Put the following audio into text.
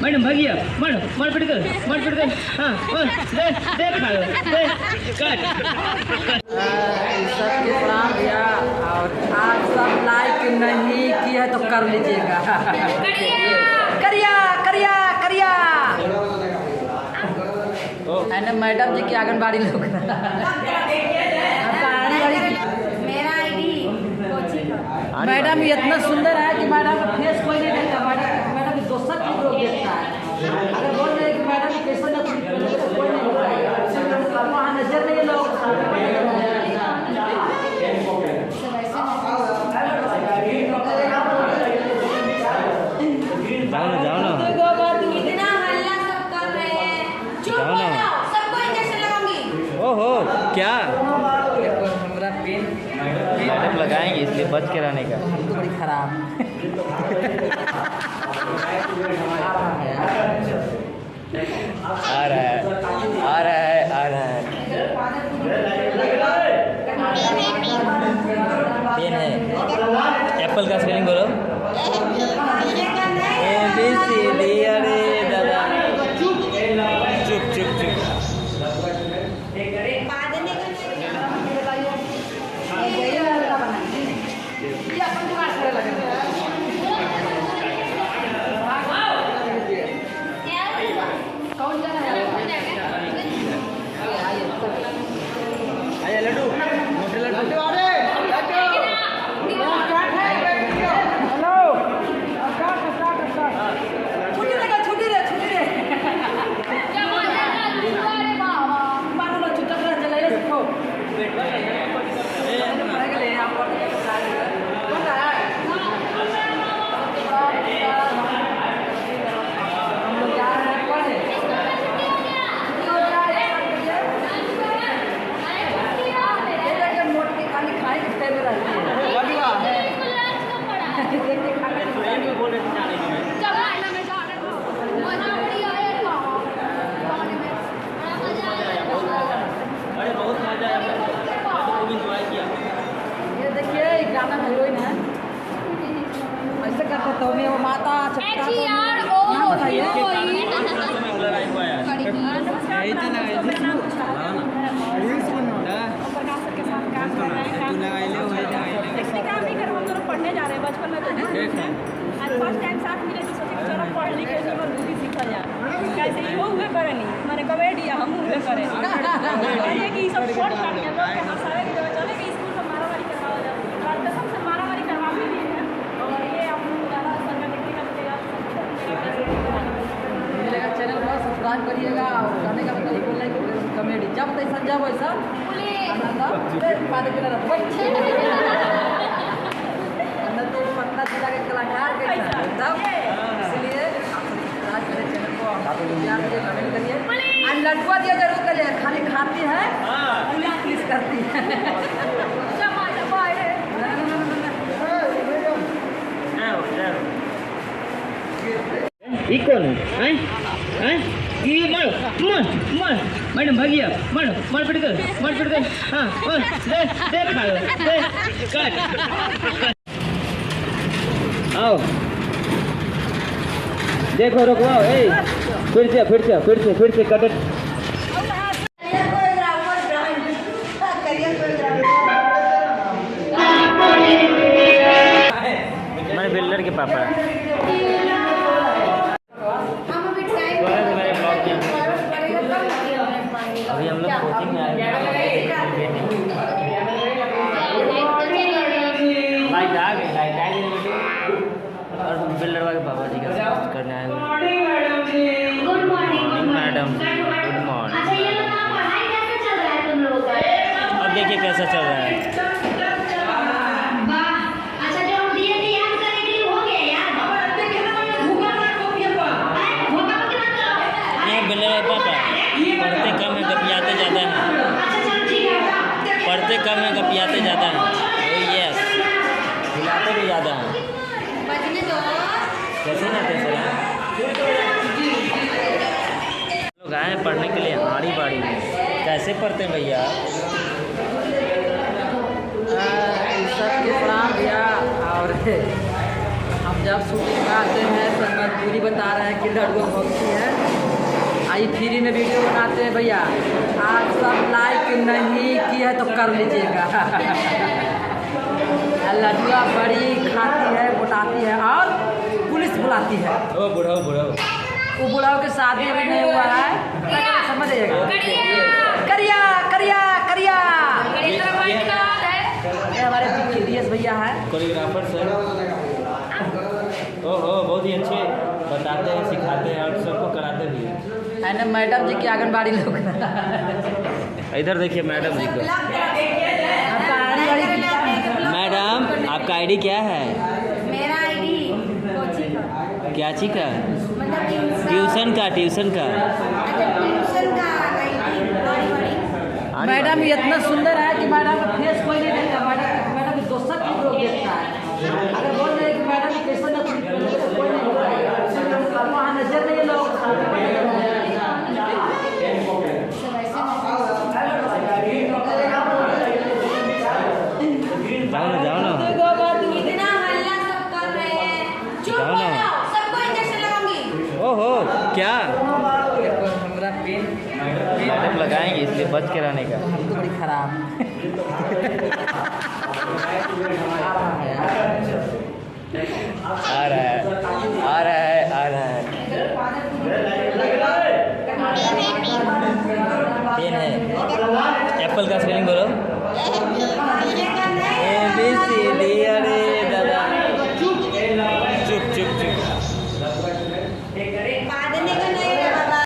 Madam भगिया मार पिट कर हाँ दे खा लो दे कट सबके प्रणाम भैया। और आप सब लाइक नहीं किया है तो कर लीजिएगा। करिया करिया करिया है ना मैडम जी की आंगनबाड़ी लोग। मैडम ये इतना सुंदर है कि मैडम का फेस कोई नहीं देखता। मैडम दोसर चीज लोग देखता है। अगर बोल रहे कि मैडम कैसे ना कोई नहीं बताएगा। वहाँ नजर नहीं लोग जाओ ना इतना हल्ला सब कर रहे हैं। चुप जाओ ना। हो जाओ, सबको इंजेक्शन लगाऊंगी। ओहो क्या हमारा पेन मैडम लगाएंगे इसलिए बच के रहने का। तो बड़ी खराब आ रहा है पेन है। एप्पल का स्पेलिंग बोलो। ABCD। अरे दादा चुप गाना हीरोइन है ऐसे करते तो मैं वो माता छपटा नाम बताइए। पढ़ने जा रहे हैं बचपन में आज फर्स्ट टाइम साथ मिले तो सोचे कि चलो पढ़ लिख के मूवी सीखा जाए। कैसे वो हुए करे नहीं मैंने कॉमेडी हम हुए करे ये कि सब शॉर्ट काट के लोग के हंसावे के चले कि स्कूल में मारामारी करवाओ जाए बात तो सबसे मारामारी करवा भी दी है। और ये हम लोग ज़्यादा असर में देखने का मिलेगा चैनल पर सब्सक्राइब करिएगा। और कहने का मतलब बोल रहे हैं कॉमेडी जब तैसा जब वैसा तो पटना जिला के कलाकार कैसा तब इसलिए आप सब्सक्राइब करें चैनल को। प्यार करिए कमेंट करिए और लड़कुआ दिया जरूर करिए। खाली खाती है प्लीज करती ये कौन है हैं ये मार मैडम भगिया मार पिट कर हाँ दे खा लो दे कट आओ देखो रुकवाओ फिर से कट। मैं बिल्डर के पापा अभी हम लोग कोचिंग में आए लाइट आ गई और बिल्डर वाले पापा जी का करने आए हुए। Good morning madam good morning. अब देखिए कैसा चल रहा है। पढ़ते कम है गपियाते ज़्यादा हैं। पढ़ते कम है गपियाते ज़्यादा हैं। यस खिलाते भी ज़्यादा हैं। कैसे जाते सर लोग आए हैं पढ़ने के लिए आड़ी बाड़ी में। कैसे पढ़ते हैं भैया? सबके प्रणाम भैया। और हम जब शूटिंग में आते हैं तो मजबूरी बता रहे हैं कि लड़ुआ भक्ति है। आई फ्री में वीडियो बनाते हैं भैया, आप सब लाइक नहीं किया है तो कर लीजिएगा। लड़ुआ बड़ी खाती है, मोटाती है और पुलिस बुलाती है। ओ बुढ़ाओ बुढ़ाओ, वो बुढ़ाओ के शादी अभी नहीं हुआ है, समझ जाइएगा। करिया करिया करिया, ये हमारे DS भैया है, कोरियोग्राफर सर। ओहो बहुत ही अच्छे बताते हैं, सिखाते हैं और सबको कराते भी हैं। है ना मैडम जी की आंगनबाड़ी लोग। इधर देखिए मैडम जी को। आपका आंगनबाड़ी मैडम आपका आईडी क्या है? मेरा आईडी कोचिंग का, क्या चीज का? मतलब ट्यूशन का, ट्यूशन का। अच्छा ट्यूशन का आईडी बड़ी मैडम ये इतना सुंदर है कि मैडम का फेस कोई नहीं देखता। मैडम की दोस्त लोग देखता है। अगर बोल रहे हैं कि मैडम कैसे ना कोई नहीं देखता, वहाँ नजर नहीं लोग। जाओ ना इतना हल्ला सब कर रहे हैं, चुप जाओ ना। हो जाओ, सबको इंजेक्शन लगाऊंगी। ओहो क्या हमारा पेन मैडम लगाएंगे, इसलिए बच के रहने का। हम तो बड़ी खराब आ रहा है आ रहा है आ रहा है। पेन है, एप्पल का स्पेलिंग बोलो।